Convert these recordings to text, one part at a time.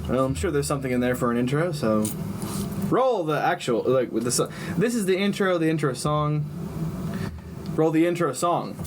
Well, I'm sure there's something in there for an intro, so roll the actual, like, with the this is the intro song. Roll the intro song.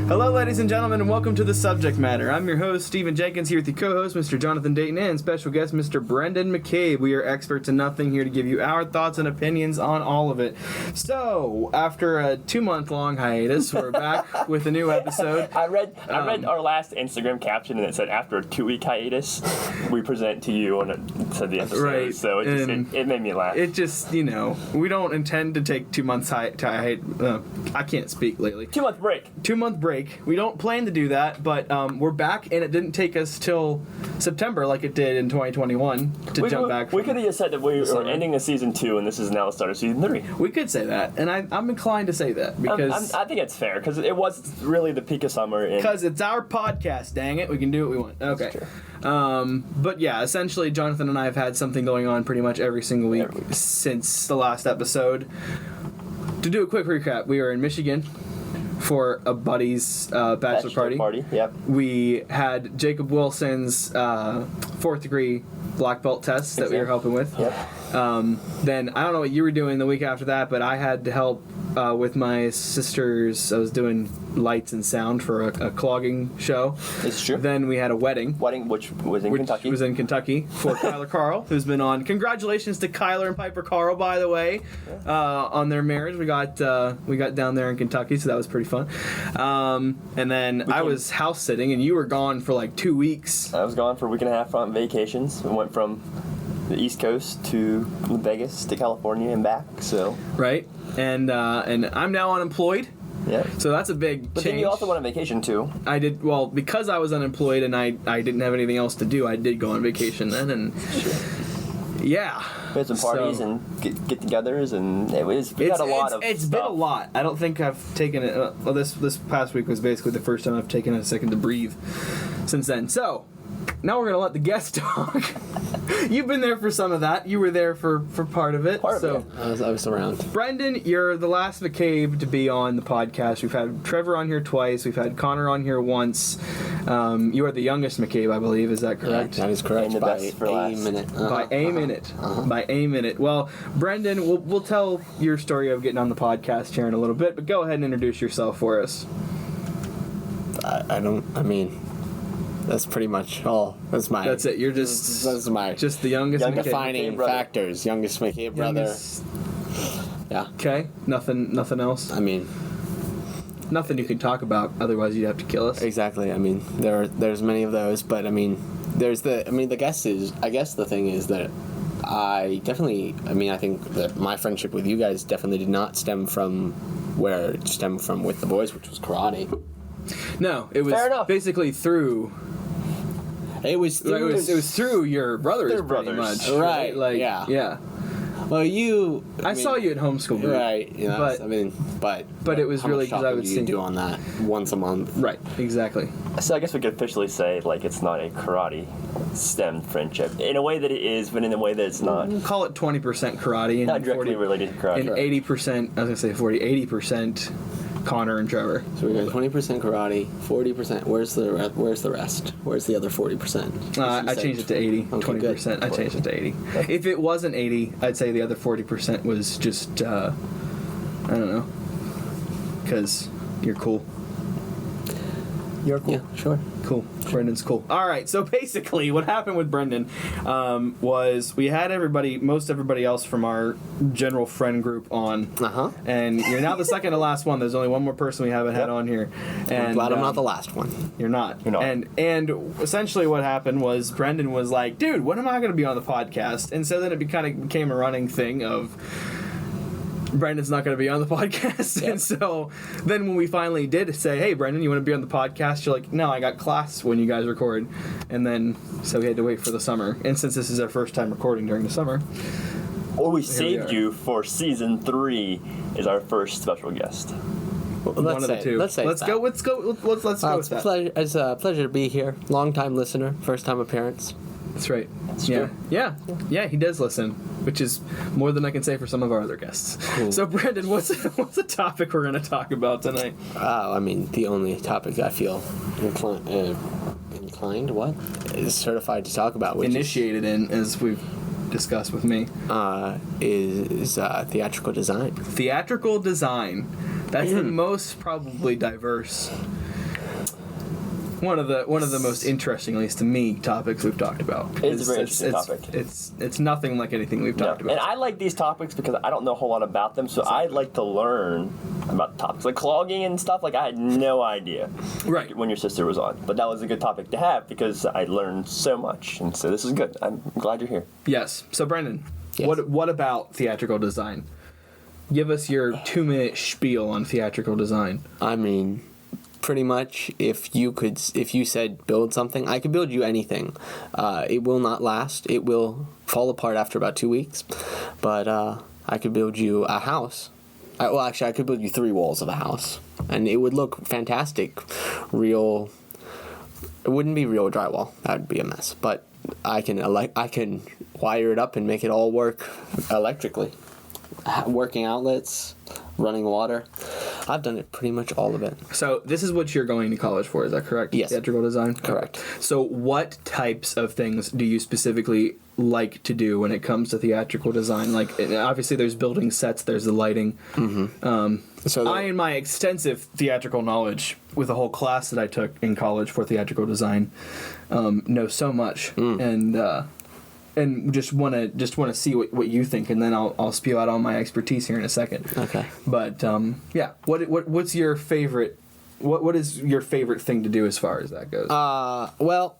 Hello, ladies and gentlemen, and welcome to The Subject Matter. I'm your host, Stephen Jenkins, here with the co-host, Mr. Jonathan Dayton, and special guest, Mr. Brendon McCabe. We are experts in nothing, here to give you our thoughts and opinions on all of it. So, after a 2-month-long hiatus, we're back with a new episode. I read our last Instagram caption, and it said, after a 2-week hiatus, we present to you on to the episode. Right. So it made me laugh. It just, we don't intend to take 2 months I can't speak lately. 2-month break. 2-month break. We don't plan to do that, but we're back, and it didn't take us till September like it did in 2021 to jump back. We could have just said that we were ending a season 2, and this is now the start of season 3. We could say that, and I'm inclined to say that because I think it's fair because it was really the peak of summer. Because it's our podcast, dang it, we can do what we want. Okay. But yeah, essentially, Jonathan and I have had something going on pretty much every single week since the last episode. To do a quick recap, we are in Michigan for a buddy's bachelor party. Yep. We had Jacob Wilson's 4th degree black belt test that we were helping with. Yep. Then I don't know what you were doing the week after that, but I had to help with my sisters. I was doing lights and sound for a clogging show. It's true. Then we had a wedding, which was in Kentucky. Was in Kentucky for Kyler Carl, who's been on. Congratulations to Kyler and Piper Carl, by the way, on their marriage. We got down there in Kentucky, so that was pretty fun. And then I was house sitting, and you were gone for like 2 weeks. I was gone for a week and a half on vacations. We went from the East Coast to Vegas to California and back. So right, and I'm now unemployed. Yeah. So that's a big change. But then you also went on vacation too. I did, well, because I was unemployed and I didn't have anything else to do, I did go on vacation then, and yeah. We had some parties and get-togethers, and we had a lot of It's stuff. been a lot. I don't think I've taken it, well, this past week was basically the first time I've taken a second to breathe since then. So, now we're going to let the guest talk. You've been there for some of that. You were there for part of it. I was around. Brendon, you're the last McCabe to be on the podcast. We've had Trevor on here twice. We've had Connor on here once. You are the youngest McCabe, I believe. Is that correct? Yeah, that is correct. And By a minute. By a minute. By a minute. Well, Brendon, we'll tell your story of getting on the podcast here in a little bit, but go ahead and introduce yourself for us. That's pretty much all. That's it. You're just the youngest McCabe. Defining factors. Youngest McCabe brother. Yeah. Okay. Nothing else. Nothing you can talk about. Otherwise, you'd have to kill us. Exactly. There's many of those, but there's the guess is. I guess the thing is that I think that my friendship with you guys definitely did not stem from where it stemmed from with the boys, which was karate. No, it was basically through. It was through your brothers, pretty much. Right. Like, yeah. Well, I saw you at homeschool group. Right. You know, but it was really because I would see you do on that once a month. Right. Exactly. So I guess we could officially say it's not a karate stemmed friendship in a way that it is, but in a way that it's not. We'll call it 20% karate and not directly related to karate. And 80%. I was gonna say 80% Connor and Trevor. So we got 20% karate, 40%. Where's the rest? Where's the other 40%? I changed it to 80. Okay, 20%. Good. I changed it to 80. If it wasn't 80, I'd say the other 40% was just I don't know, because you're cool. You're cool. Yeah, sure. Cool. Brendon's cool. All right. So basically, what happened with Brendon was we had most everybody else from our general friend group on. And you're now the second to last one. There's only one more person we haven't had on here. And I'm glad I'm not the last one. You're not. And essentially, what happened was Brendon was like, "Dude, when am I going to be on the podcast?" And so then it kind of became a running thing of Brendon's not going to be on the podcast. Yep. And so then when we finally did say, hey, Brendon, you want to be on the podcast? You're like, no, I got class when you guys record. And then, so we had to wait for the summer. And since this is our first time recording during the summer, Or we Here we saved are. you for season 3 is our first special guest. One of the two. Let's Let's go with that. It's a pleasure to be here. Long time listener, first time appearance. That's right. That's yeah. true. Yeah, he does listen, which is more than I can say for some of our other guests. Cool. So, Brendon, what's the topic we're going to talk about tonight? I mean, the only topic I feel inclined, what? Is certified to talk about, which Initiated in, as we've discussed with me. is theatrical design. Theatrical design. That's the most probably diverse. One of the most interesting, at least to me, topics we've talked about. It's a very interesting topic. It's nothing like anything we've talked about. And I like these topics because I don't know a whole lot about them, so I like to learn about topics like clogging and stuff. Like I had no idea Right. when your sister was on, but that was a good topic to have because I learned so much, and so this is good. I'm glad you're here. Yes. So, Brendon, Yes. what about theatrical design? Give us your 2-minute spiel on theatrical design. I mean, pretty much, if you said build something, I could build you anything. It will not last. It will fall apart after about 2 weeks. But I could build you a house. I could build you 3 walls of a house, and it would look fantastic. Real. It wouldn't be real drywall. That would be a mess. But I can wire it up and make it all work electrically. Working outlets, running water. I've done it pretty much all of it. So this is what you're going to college for, is that correct? Yes. Theatrical design? Correct. So what types of things do you specifically like to do when it comes to theatrical design? Like, obviously there's building sets, there's the lighting. So I, in my extensive theatrical knowledge with a whole class that I took in college for theatrical design, know so much. And just want to see what you think, and then I'll spew out all my expertise here in a second. Okay. But yeah, what's your favorite? What is your favorite thing to do as far as that goes? Well,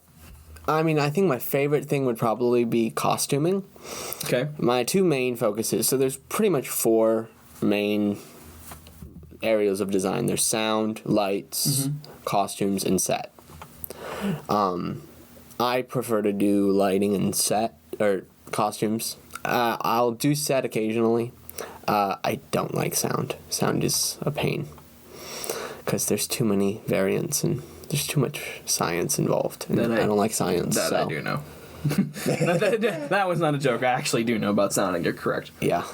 I mean, I think my favorite thing would probably be costuming. Okay. My 2 main focuses, so there's pretty much 4 main areas of design. There's sound, lights, costumes, and set. I prefer to do lighting and set, or costumes. I'll do set occasionally. I don't like sound. Sound is a pain, because there's too many variants and there's too much science involved. And I don't like science. That so. I do know. that was not a joke. I actually do know about sound, and you're correct. Yeah.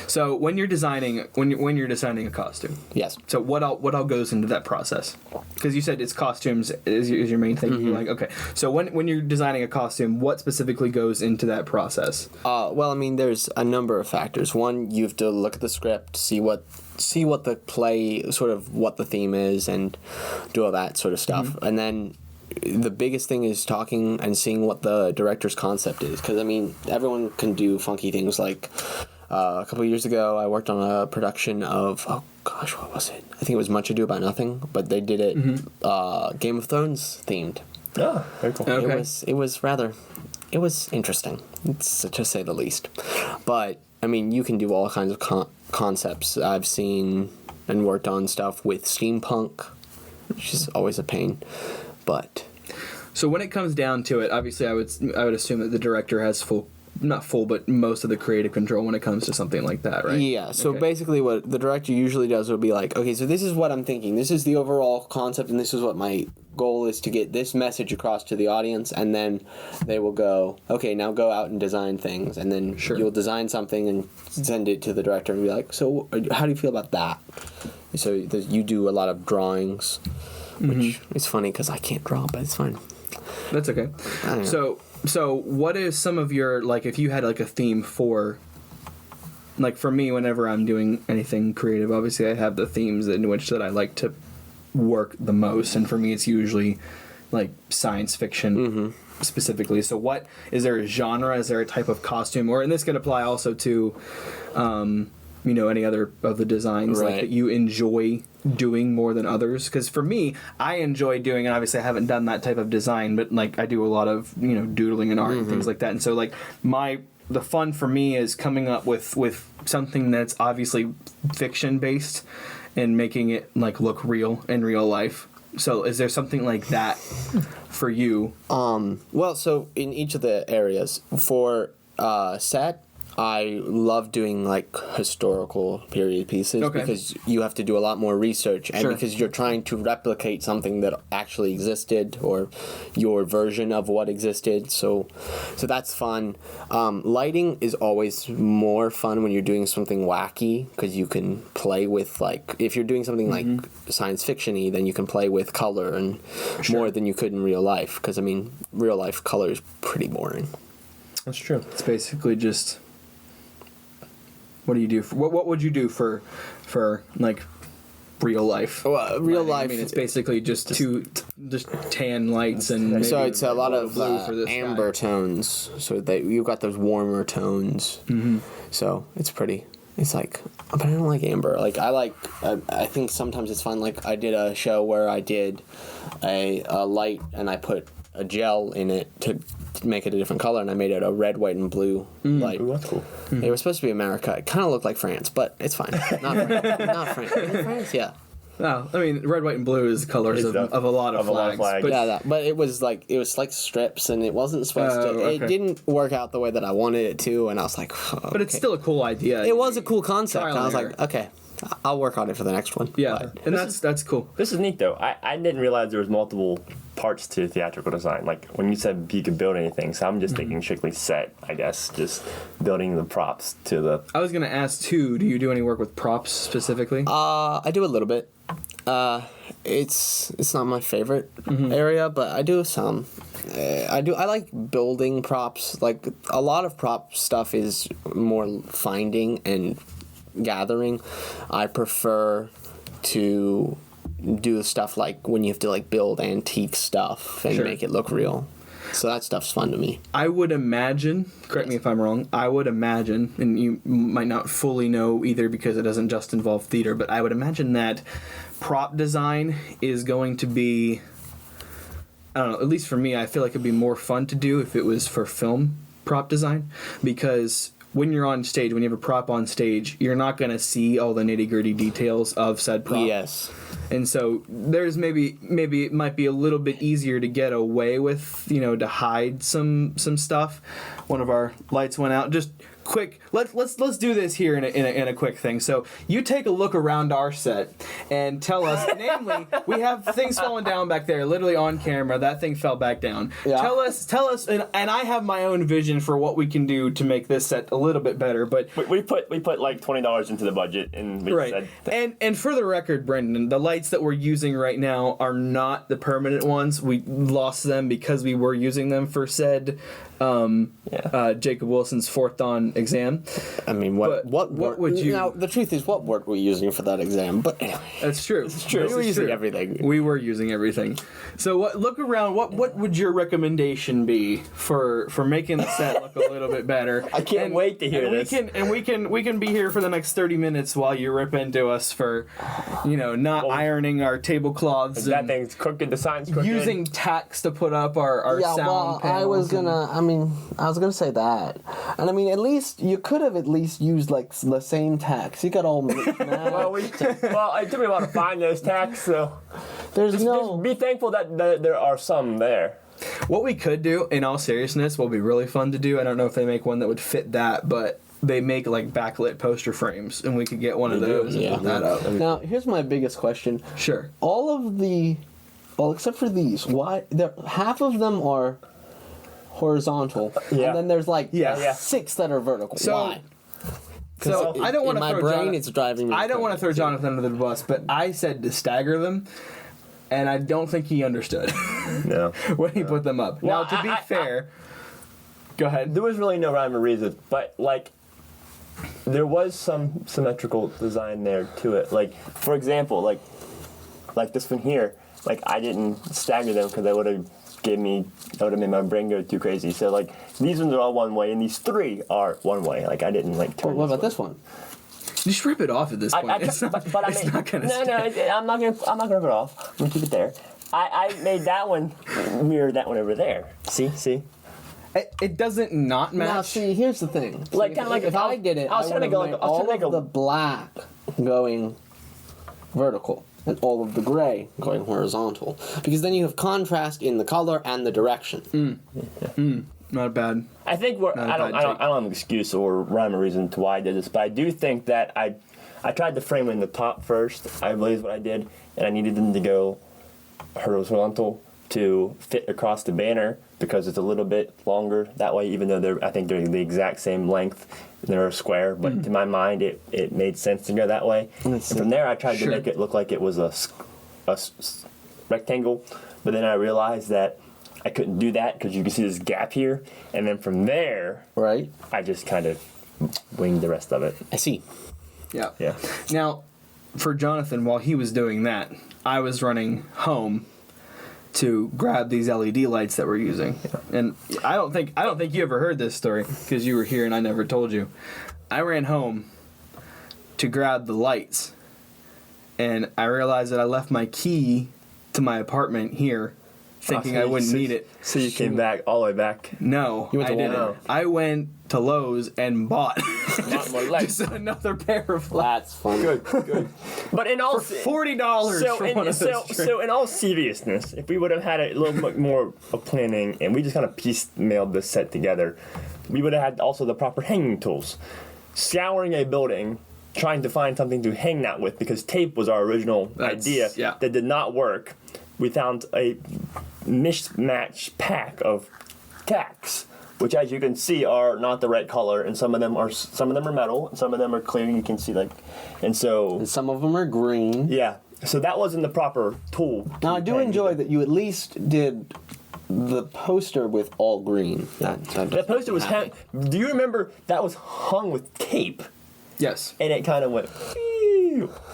So when you're designing a costume, Yes. so what all goes into that process? Because you said it's costumes is your main thing. You're like, okay. So when you're designing a costume, what specifically goes into that process? Well, I mean, there's a number of factors. One, you have to look at the script, see what the play, sort of what the theme is, and do all that sort of stuff. And then the biggest thing is talking and seeing what the director's concept is. Because, I mean, everyone can do funky things. Like, a couple of years ago, I worked on a production of, oh gosh, what was it? I think it was Much Ado About Nothing, but they did it Game of Thrones themed. Oh, very cool. Okay. It was interesting, to say the least. But, I mean, you can do all kinds of concepts. I've seen and worked on stuff with steampunk, which is always a pain. But So when it comes down to it, obviously I would assume that the director has not full, but most of the creative control when it comes to something like that, right? yeah, so Okay. basically what the director usually does will be like, okay, so this is what I'm thinking. This is the overall concept, and this is what my goal is to get this message across to the audience. And then they will go, okay, now go out and design things. And then you'll design something and send it to the director and be like, so how do you feel about that? So you do a lot of drawings, which is funny because I can't draw, but it's fine. That's okay. I don't know. So what is some of your, like, if you had like a theme for, like, for me, whenever I'm doing anything creative, obviously I have the themes in which that I like to work the most, and for me it's usually like science fiction specifically. So what is there a genre? Is there a type of costume? Or, and this could apply also to any other of the designs like that you enjoy doing more than others? Because for me, I enjoy doing, and obviously I haven't done that type of design, but like I do a lot of doodling and art and things like that. And so like the fun for me is coming up with something that's obviously fiction based and making it like look real in real life. So is there something like that for you? Well, so in each of the areas, for set, I love doing like historical period pieces because you have to do a lot more research, and because you're trying to replicate something that actually existed or your version of what existed. So that's fun. Lighting is always more fun when you're doing something wacky because you can play with, like, if you're doing something like science fiction-y, then you can play with color and more than you could in real life. Because I mean, real life color is pretty boring. That's true. It's basically just. What do you do? What would you do for like real life? Well, real life. I mean, it's basically just tan lights and maybe so it's a lot of blue for this amber guy. tones. So that you've got those warmer tones. So it's pretty. It's like, but I don't like amber. Like I think sometimes it's fun. Like I did a show where I did a light and I put a gel in it to make it a different color, and I made it a red, white, and blue light. Ooh, that's cool. It was supposed to be America. It kind of looked like France, but it's fine. Not France. Not France. France, yeah. No, I mean, red, white, and blue is the colors of a lot of flags. But But it was like strips, and it wasn't supposed to. okay. It didn't work out the way that I wanted it to, and I was like, But it's still a cool idea. It was a cool concept. Trial And I was and like, okay, I'll work on it for the next one. Yeah, But and that's cool. This is neat, though. I didn't realize there was multiple parts to theatrical design. Like, when you said you could build anything, so I'm just thinking strictly set, I guess. Just building the props to the... I was going to ask, too, do you do any work with props specifically? I do a little bit. It's not my favorite area, but I do some. I like building props. Like, a lot of prop stuff is more finding and gathering. I prefer to do stuff like when you have to like build antique stuff and make it look real. So that stuff's fun to me. I would imagine, correct me if I'm wrong, I would imagine, and you might not fully know either because it doesn't just involve theater, but I would imagine that prop design is going to be, I don't know, at least for me, I feel like it'd be more fun to do if it was for film prop design, because when you're on stage, when you have a prop on stage, you're not going to see all the nitty-gritty details of said prop. Yes. And so there's maybe it might be a little bit easier to get away with, to hide some stuff. One of our lights went out. Just quick, let's do this here in a quick thing. So you take a look around our set and tell us. Namely, we have things falling down back there, literally on camera. That thing fell back down. Yeah. Tell us, and I have my own vision for what we can do to make this set a little bit better. But we put like $20 into the budget, and we right. said... And for the record, Brendon, the lights that we're using right now are not the permanent ones. We lost them because we were using them for said Jacob Wilson's fourth dawn exam. I mean, what would you... Now, the truth is, what word were you using for that exam? But anyway. That's true. It's true. We were using everything. We were using everything. So look around. What would your recommendation be for making the set look a little bit better? I can't wait to hear this. We can be here for the next 30 minutes while you rip into us for, not ironing our tablecloths. That thing's crooked. The sign's crooked. Using tacks to put up our sound panels. I was gonna say that, and I mean, at least you could have at least used like the same tacks. You got all mixed. Well, it took me a while to find those tacks, so just be thankful that there are some there. What we could do, in all seriousness, will be really fun to do. I don't know if they make one that would fit that, but they make like backlit poster frames, and we could get one of those and put that up. Now, here's my biggest question. Sure. Except for these, why? Half of them are horizontal, Yeah. and then there's like Yeah. 6 that are vertical. So- Why? So I don't want to in my throw brain, it's driving me. I don't want to throw Jonathan under the bus, but I said to stagger them, and I don't think he understood No. when he put them up. Well, now, to be fair, go ahead. There was really no rhyme or reason, but like there was some symmetrical design there to it. Like, for example, like this one here, like I didn't stagger them because that would have made my brain go too crazy. So like these ones are all one way, and these 3 are one way. Like I didn't like turn. What about this one? Just rip it off at this point. It's not gonna stay. I'm not gonna rip it off. I'm gonna keep it there. I made that one mirror that one over there. See. It doesn't not match. Now, see, here's the thing. Like, kinda like if I did it, I would have made all of the black going vertical and all of the gray going horizontal, because then you have contrast in the color and the direction. Not a bad. I think I don't have an excuse or rhyme or reason to why I did this, but I do think that I tried to frame it in the top first. I believe is what I did, and I needed them to go horizontal to fit across the banner because it's a little bit longer that way. Even though I think they're the exact same length, they're a square, but to my mind it made sense to go that way. And from there, I tried to make it look like it was a rectangle, but then I realized that I couldn't do that because you can see this gap here, and then from there, Right. I just kind of winged the rest of it. I see. Yeah. Yeah. Now, for Jonathan, while he was doing that, I was running home to grab these LED lights that we're using. And I don't think you ever heard this story because you were here and I never told you. I ran home to grab the lights, and I realized that I left my key to my apartment here, thinking I wouldn't need it. So you came back all the way back. No, You went to I didn't. Walmart. I went to Lowe's and bought Lot more lights. just another pair of lights. That's funny. Good. But in all $40 for one of those strips. so in all seriousness, if we would have had a little bit more of planning and we just kind of piecemealed this set together, we would have had also the proper hanging tools. Scouring a building, trying to find something to hang that with because tape was our original idea that did not work. We found a mismatched pack of tacks, which, as you can see, are not the right color, and some of them are metal, and some of them are clear. You can see And some of them are green. yeah. So that wasn't the proper tool. Now I do enjoy that you at least did the poster with all green. The poster was hung. Do you remember that was hung with tape, Yes. and it kind of went.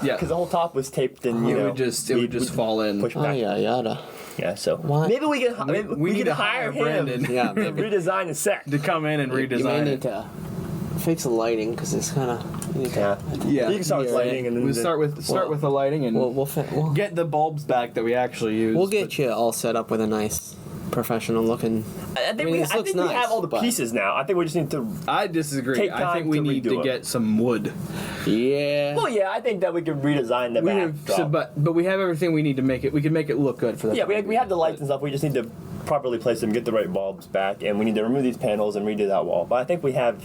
Yeah. Because the whole top was taped, and It would just fall in. push Oh back. yeah, yada. Yeah. So Why? maybe we can. We need could to hire hire him. Brendon. Yeah, to maybe. redesign the set. to come in and You may redesign need it. to fix the lighting because it's kind of. Yeah. Yeah. You can start with Yeah, lighting, and then We'll start with the lighting and We'll get the bulbs back that we actually use. we'll get you all set up with a nice, professional looking. I think, this looks we nice, have all the but- pieces now. I think we just need to. I disagree. Take I think time we to need redo to it. get some wood. Yeah. Well, yeah, I think that we could redesign the We back. have, so, but we have everything we need to make it. We can make it look good for that. Yeah, we have the lights and stuff. We just need to properly place them, get the right bulbs back, and we need to remove these panels and redo that wall. But I think we have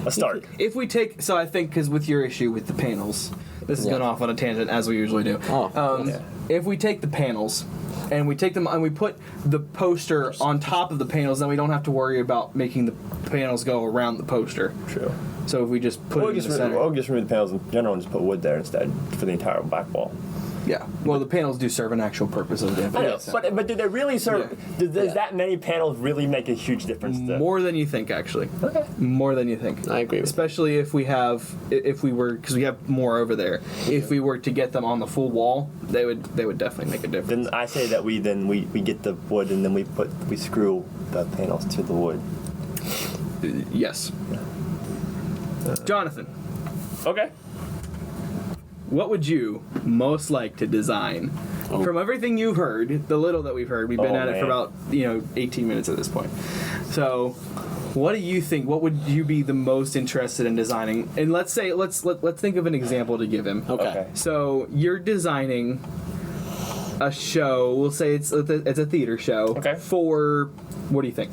a start. If we take, so I think because with your issue with the panels, this is Yeah. going off on a tangent as we usually do. Oh, If we take the panels and we take them and we put the poster on top of the panels, then we don't have to worry about making the panels go around the poster. True. So if we just put We'll it in just, the center. we'll just remove the panels in general and just put wood there instead for the entire back wall. Yeah. Well, the panels do serve an actual purpose of the I know, but do they really serve? Does that many panels really make a huge difference? more than you think, actually. Okay. More than you think. I agree with Especially if we were, because we have more over there. If we were to get them on the full wall, they would definitely make a difference. Then I say that we get the wood and then we screw the panels to the wood. Yes. Jonathan, Okay. what would you most like to design? From everything you've heard, the little that we've heard, we've been Oh, at it for man. about 18 minutes at this point. So, what do you think? What would you be the most interested in designing? And let's think of an example to give him. Okay. So you're designing a show. We'll say it's a theater show. Okay. For what do you think?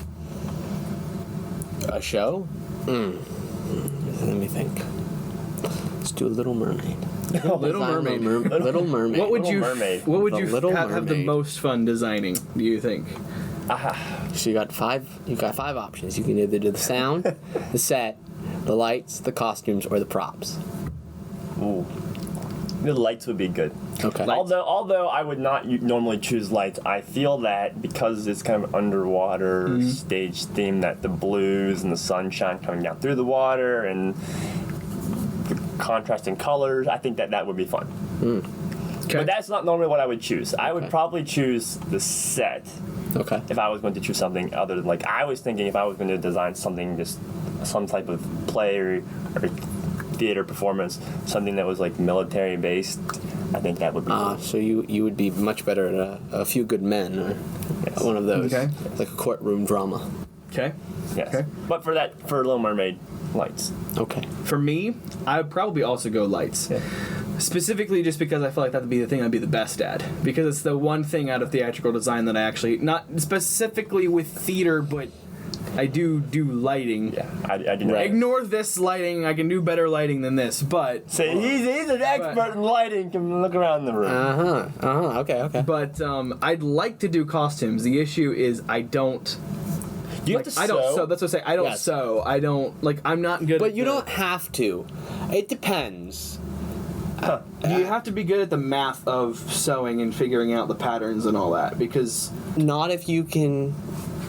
A show? Let me think. Let's do a Little Mermaid. Little Mermaid. Little Mermaid. What would Little you? Mermaid. What would The you Little have the Mermaid. most fun designing? Do you think? So you got five options. You can either do the sound, the set, the lights, the costumes, or the props. Ooh. The lights would be good. Okay. Although I would not normally choose lights, I feel that because it's kind of underwater stage theme, that the blues and the sunshine coming down through the water and the contrasting colors, I think that would be fun. Okay. But that's not normally what I would choose. I would Okay. probably choose the set Okay. if I was going to choose something other than, like, I was thinking if I was going to design something, just some type of play or theater performance, something that was like military based, I think that would be So you would be much better at a Few Good Men or one of those, Okay. like a courtroom drama. Okay. yes. Okay. But for Little Mermaid, lights. Okay. For me, I would probably also go lights. Yeah. Specifically just because I feel like that would be the thing I'd be the best at. Because it's the one thing out of theatrical design that I actually, not specifically with theater, but I do lighting. Yeah, I didn't. Right. Ignore this lighting. I can do better lighting than this, but Say he's an expert in lighting. Can look around the room. Okay. but I'd like to do costumes. The issue is I don't. You Like, have to I don't sew. sew. That's what I say. I don't Yes. sew. I don't like. I'm not good. But at you the- don't have to. It depends. You have to be good at the math of sewing and figuring out the patterns and all that because. Not if you can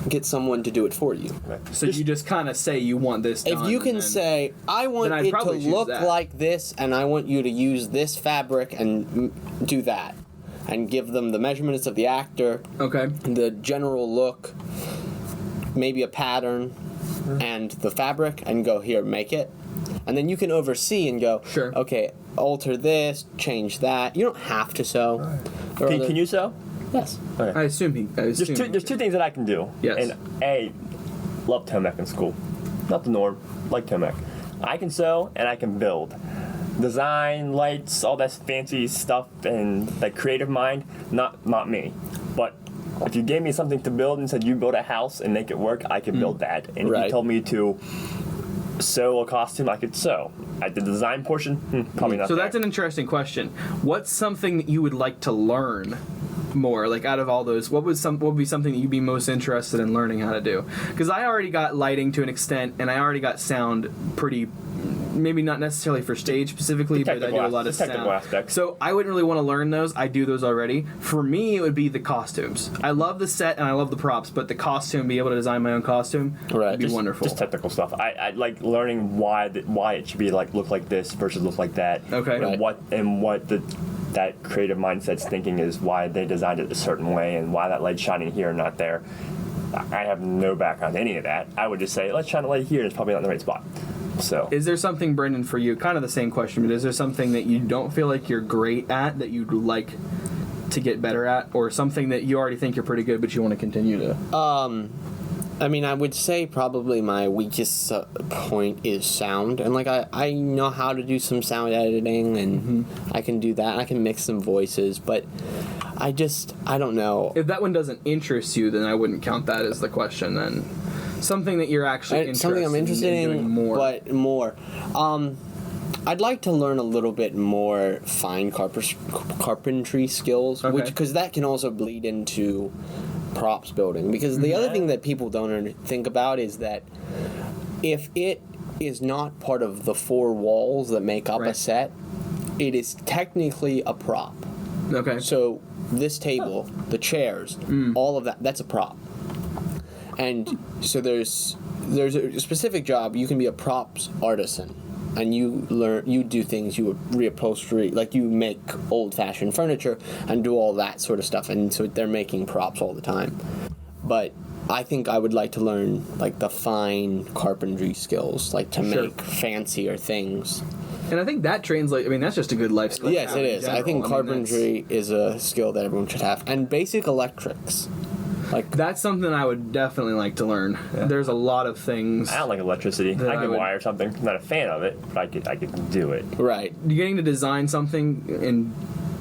get someone to do it for you. So you just kind of say you want this. If done, you and can then- say, I want then I'd it to probably choose look that. like this, and I want you to use this fabric and do that, and give them the measurements of the actor, Okay. the general look, maybe a pattern, and the fabric, and go, here, make it. And then you can oversee and go, Sure. okay, alter this, change that. You don't have to sew. There are other- Can you sew? Yes. Okay. I assume he. There's two things that I can do. Yes. And A, love Tomac in school. Not the norm, like Tomac. I can sew and I can build. Design, lights, all that fancy stuff and that creative mind, not me. But if you gave me something to build and said you build a house and make it work, I could build that. And if Right. you told me to sew a costume, I could sew. At the design portion, probably not. So there. that's an interesting question. What's something that you would like to learn more? Like out of all those, what would be something that you'd be most interested in learning how to do? Because I already got lighting to an extent, and I already got sound pretty. Maybe not necessarily for stage specifically, but I do a lot of technical sound. aspects. So I wouldn't really want to learn those. I do those already. For me, it would be the costumes. I love the set and I love the props, but the costume, be able to design my own costume, Right. would be wonderful. Just technical stuff. I like learning why it should be look like this versus look like that. Okay. And Right. what that creative mindset's thinking is why they designed it a certain way and why that light's shining here and not there. I have no background in any of that. I would just say let's shine a light here and it's probably not in the right spot. So Is there something, Brendon, for you, kind of the same question, but is there something that you don't feel like you're great at that you'd like to get better at, or something that you already think you're pretty good but you want to continue to? I mean, I would say probably my weakest point is sound, and like I know how to do some sound editing, and I can do that. I can mix some voices, but I don't know. If that one doesn't interest you, then I wouldn't count that as the question. Then something that you're actually interested Something I'm interested in, doing more. but more. I'd like to learn a little bit more fine carpentry skills, Okay. because that can also bleed into props building. Because the other thing that people don't think about is that if it is not part of the four walls that make up a Right. set, it is technically a prop. Okay. So this table, the chairs, all of that's a prop. And so there's a specific job. You can be a props artisan, and you do things. You reupholstery, like you make old-fashioned furniture and do all that sort of stuff. And so they're making props all the time. But I think I would like to learn like the fine carpentry skills, like to Sure. make fancier things. And I think that translates. I mean, that's just a good life skill. to Yes, have it in is. I general. think mean, carpentry is a skill that everyone should have, and basic electrics. Like That's something I would definitely like to learn. There's a lot of things. I don't like electricity. That I I can would- wire something. I'm not a fan of it, but I could do it. right. Getting to design something and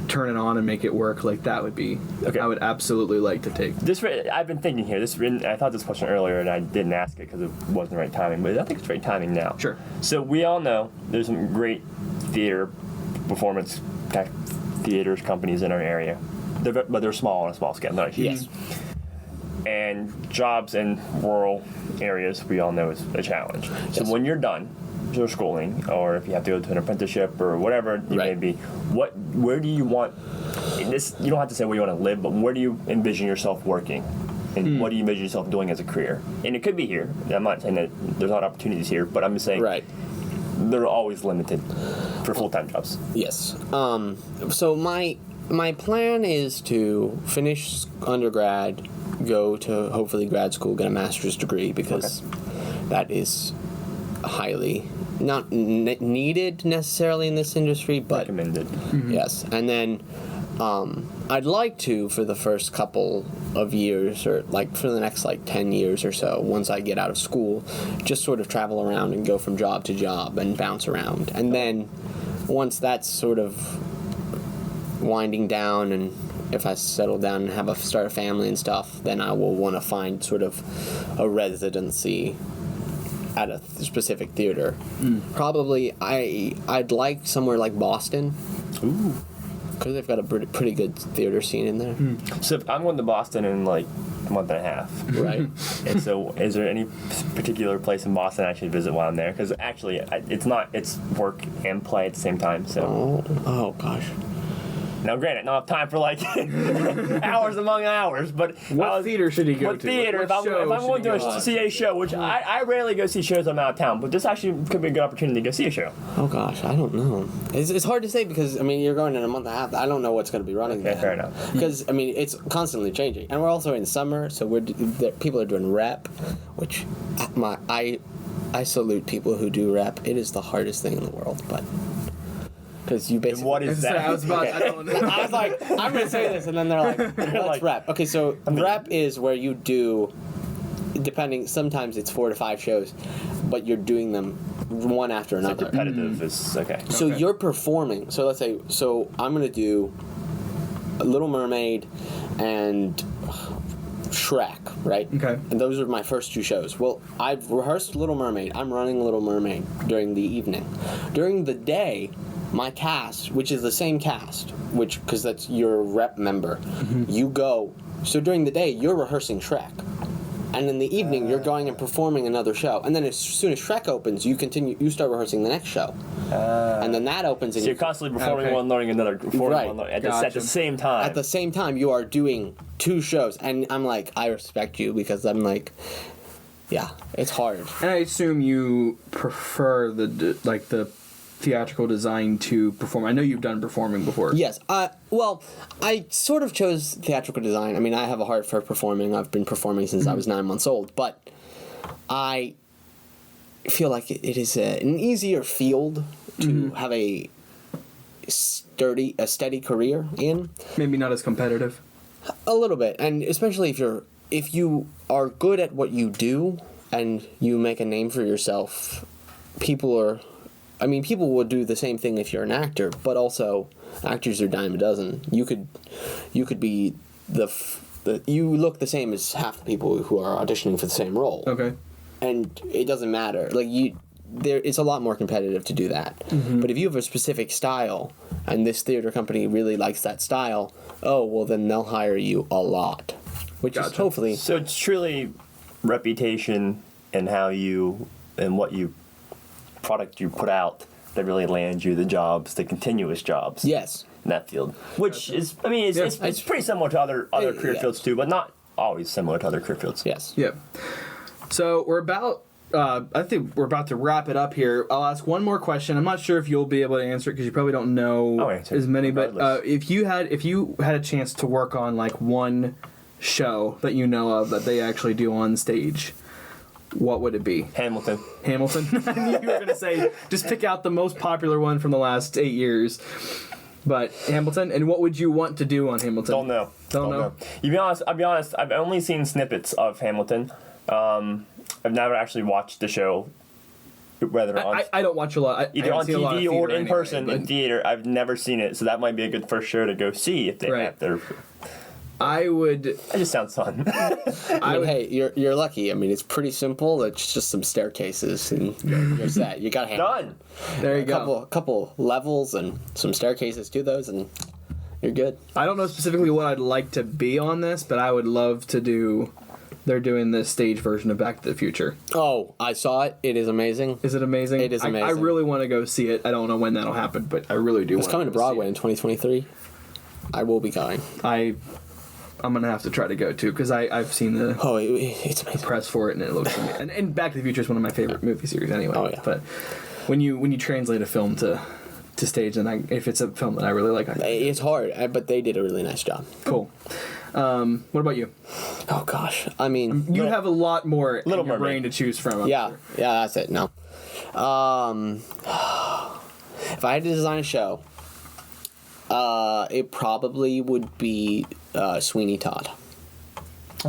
turn it on and make it work, like that would be. Okay. I would absolutely like to take. I've been thinking here. I thought this question earlier, and I didn't ask it because it wasn't the right timing. But I think it's the right timing now. Sure. So we all know there's some great theater, performance tech theaters companies in our area. But they're small on a small scale, not huge. Yes. And jobs in rural areas, we all know, is a challenge. So Yes. when you're done your schooling, or if you have to go to an apprenticeship or whatever it may Right. be, where do you want this? You don't have to say where you want to live, but where do you envision yourself working? And what do you envision yourself doing as a career? And it could be here. I'm not saying that there's not opportunities here, but I'm just saying Right. they're always limited for full-time jobs. Yes. So my plan is to finish undergrad, go to hopefully grad school, get a master's degree, because that is highly not needed necessarily in this industry, but Recommended. yes. And then I'd like to, for the first couple of years, or like for the next like 10 years or so, once I get out of school, just sort of travel around and go from job to job and bounce around. And then once that's sort of winding down and if I settle down and start a family and stuff, then I will want to find sort of a residency at a specific theater. Probably I'd like somewhere like Boston. Ooh. Because they've got a pretty good theater scene in there. So if I'm going to Boston in like a month and a half. Right. And so is there any particular place in Boston I should visit while I'm there? Because actually, it's work and play at the same time. So. Oh gosh. Now, granted, I don't have time for like hours among hours, but What theater should he go what to? theater? What If I'm show going should he to go on? see a show, which I rarely go see shows when I'm out of town, but this actually could be a good opportunity to go see a show. Oh gosh, I don't know. It's hard to say because I mean you're going in a month and a half. I don't know what's going to be running Okay, there. fair enough. Because I mean it's constantly changing, and we're also in summer, so people are doing rep, which I salute people who do rep. It is the hardest thing in the world, but. Because you basically. And what is that? I was about. I don't know. I was like, I'm gonna say this, and then they're like, let's like- rep. Okay, so rep is where you do, depending. Sometimes it's 4 to 5 shows, but you're doing them one after So another. competitive is okay. So Okay. you're performing. So let's say. So I'm gonna do Little Mermaid and Shrek, right? Okay. And those are my first 2 shows. Well, I've rehearsed Little Mermaid. I'm running Little Mermaid during the evening. During the day, my cast, which is the same cast, because that's your rep member, you go. So during the day, you're rehearsing Shrek. And in the evening, you're going and performing another show. And then as soon as Shrek opens, you start rehearsing the next show. And then that opens. And So you're constantly performing Okay. one, learning another, performing Right. one, learning, at Gotcha. the same time. at the same time, you are doing 2 shows. And I'm like, I respect you because I'm like, yeah, it's hard. And I assume you prefer the theatrical design to perform. I know you've done performing before. Yes. Well, I sort of chose theatrical design. I mean, I have a heart for performing. I've been performing since I was 9 months old. But I feel like it is an easier field to have a steady career in. Maybe not as competitive. A little bit, and especially if you are good at what you do and you make a name for yourself, people will do the same thing if you're an actor, but also actors are dime a dozen. You could be you look the same as half the people who are auditioning for the same role. Okay. And it doesn't matter. Like it's a lot more competitive to do that. But if you have a specific style and this theater company really likes that style, then they'll hire you a lot. Which is Gotcha. hopefully So it's truly reputation and what product you put out that really lands you the jobs, the continuous jobs. yes. In that field, which is, I mean, it's pretty similar to other career Yeah. fields too, but not always similar to other career fields. Yes. Yeah. So we're about. I think we're about to wrap it up here. I'll ask one more question. I'm not sure if you'll be able to answer it because you probably don't know I'll answer as many. But regardless. if you had a chance to work on like one show that you know of that they actually do on stage, what would it be? Hamilton. Hamilton? I knew you were going to say just pick out the most popular one from the last 8 years. But Hamilton, and what would you want to do on Hamilton? Don't know. Don't know. I'll be honest. I've only seen snippets of Hamilton. I've never actually watched the show, whether on I don't watch a lot. I either haven't on seen a lot of TV or theater in person anyway, in but theater. I've never seen it, so that might be a good first show to go see if they Right. have their. I would. That just sounds fun. I mean, hey, you're lucky. I mean, it's pretty simple. It's just some staircases, and there's that. You got Done. There you a go. couple levels and some staircases to those, and you're good. I don't know specifically what I'd like to be on this, but I would love to do. They're doing the stage version of Back to the Future. Oh, I saw it. It is amazing. Is it amazing? It is I amazing. really want to go see it. I don't know when that'll happen, but I really do. It's coming to Broadway in 2023. I will be going. I'm gonna have to try to go too because I've seen the Oh, it's amazing. press for it and it looks amazing. And Back to the Future is one of my favorite movie series anyway. Oh, yeah. But when you translate a film to stage, and if it's a film that I really like, It's hard, but they did a really nice job. cool. What about you? Oh gosh, I mean, You have a lot more in Little your Mermaid. brain to choose from. I'm yeah, sure. yeah, that's it. No, if I had to design a show, it probably would be Sweeney Todd.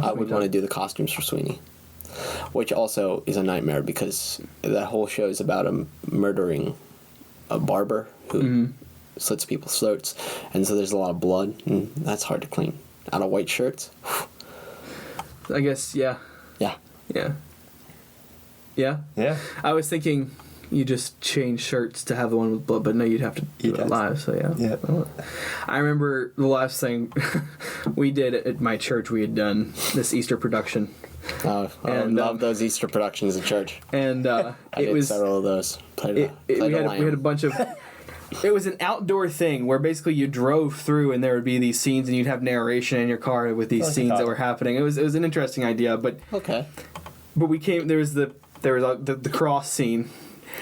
I would want to do the costumes for Sweeney, which also is a nightmare because that whole show is about him murdering a barber who slits people's throats, and so there's a lot of blood, and that's hard to clean. Out of white shirts. I guess, yeah. Yeah. Yeah. Yeah? Yeah. I was thinking you just change shirts to have the one with blood, but no, you'd have to do it live, so yeah. Yeah. I remember the last thing we did at my church, we had done this Easter production. I love those Easter productions at church. And I did several of those. We had a bunch of... It was an outdoor thing where basically you drove through and there would be these scenes and you'd have narration in your car with these scenes that were happening. It was an interesting idea, but okay. But we came. There was the cross scene,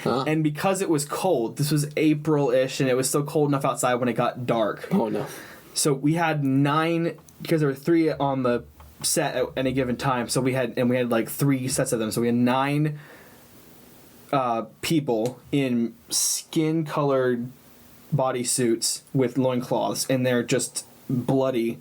and because it was cold, this was April-ish, and it was still cold enough outside when it got dark. Oh no! So we had 9 because there were 3 on the set at any given time. So we had like 3 sets of them. So we had 9 people in skin-colored bodysuits with loincloths, and they're just bloody.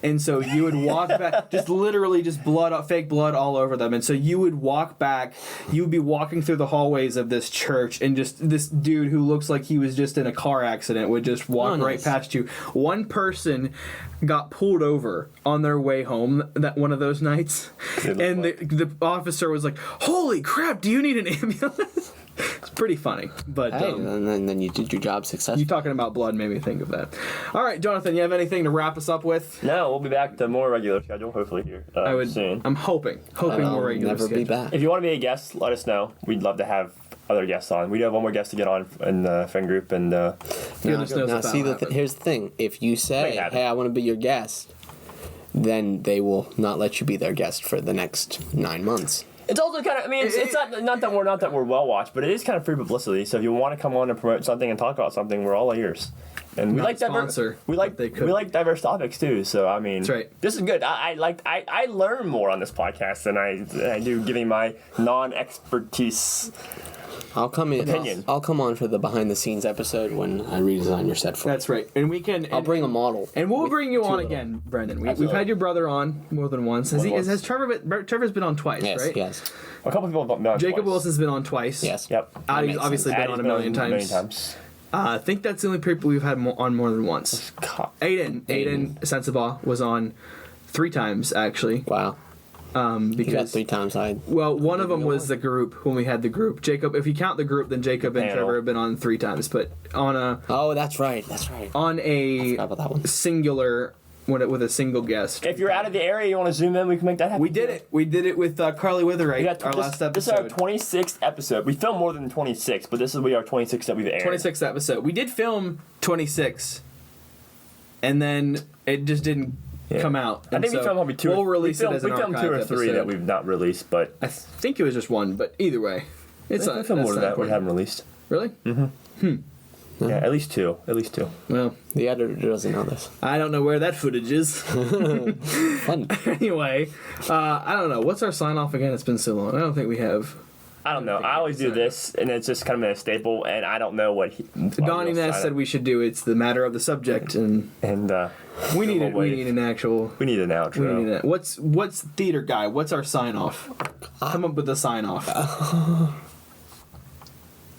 And so you would walk back, just literally just blood, fake blood all over them. And so you would walk back, you would be walking through the hallways of this church, and just this dude who looks like he was just in a car accident would just walk right past you. One person got pulled over on their way home that one of those nights, and the officer was like, "Holy crap, do you need an ambulance?" It's pretty funny, but hey, and then you did your job successfully. You talking about blood made me think of that. All right, Jonathan, you have anything to wrap us up with? No, we'll be back to more regular schedule hopefully here soon. I'm hoping more regular never schedule. be back. If you want to be a guest, let us know. We'd love to have other guests on. We do have one more guest to get on in the friend group, and Goodness knows now if see, that'll happen. here's the thing: if you say, "Hey, I want to be your guest," then they will not let you be their guest for the next 9 months. it's also kind of, I mean, it's not that we're well watched, but it is kind of free publicity. So if you want to come on and promote something and talk about something, we're all ears. And we like diverse topics too. So I mean, that's right. This is good. I learn more on this podcast than I do giving my non-expertise. I'll come in. Opinion. I'll come on for the behind the scenes episode when I redesign your set for you. That's right, and we can. I'll bring a model, and we'll bring you on again, Brendon. We've had your brother on more than once. Has Trevor's been on twice, yes, right? Yes. A couple people have been on Jacob twice. Wilson's been on twice. Yes. Yep. Addie's obviously been on a million times. I think that's the only people we've had on more than once. Aiden Sensabaugh was on 3 times actually. Wow. Because you got 3 times. One of them was the group when we had the group. Jacob, if you count the group, then Jacob and Trevor have been on 3 times. But on a that's right. On a I forgot about that one. singular. With a single guest. If you're out of the area, you want to zoom in, we can make that happen. We did it. We did it with Carly Witherite, our last episode. This is our 26th episode. We filmed more than 26, but this is our 26th that we've aired. 26th episode. We did film 26, and then it just didn't come out. I think we filmed probably 2. We'll release it as an we filmed 2 or 3 episode. that we've not released, but I think it was just 1. But either way, it's we filmed more than that we haven't released. Really? Mm-hmm. Yeah, at least 2. Well, the editor doesn't know this. I don't know where that footage is. Fun. Anyway, I don't know. What's our sign off again? It's been so long. I don't think we have. I don't know. I always do this, and it's just kind of a staple, and I don't know what Donnie Ness said we should do. It's the matter of the subject, and we need an actual. We need an outro. What's theater guy? What's our sign off? Come up with a sign off.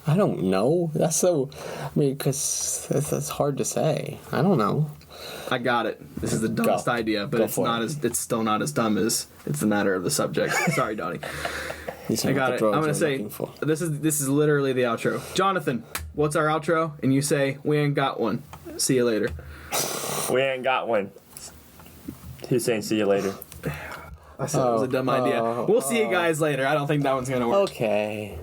I don't know. That's so. Because that's hard to say. I don't know. I got it. This is the dumbest idea, but it's still not as dumb as it's the matter of the subject. Sorry, Donnie. I got it. I'm gonna say this is literally the outro. Jonathan, what's our outro? And you say we ain't got one. See you later. We ain't got one. Who's saying see you later? I said it was a dumb idea. We'll see you guys later. I don't think that one's gonna work. Okay.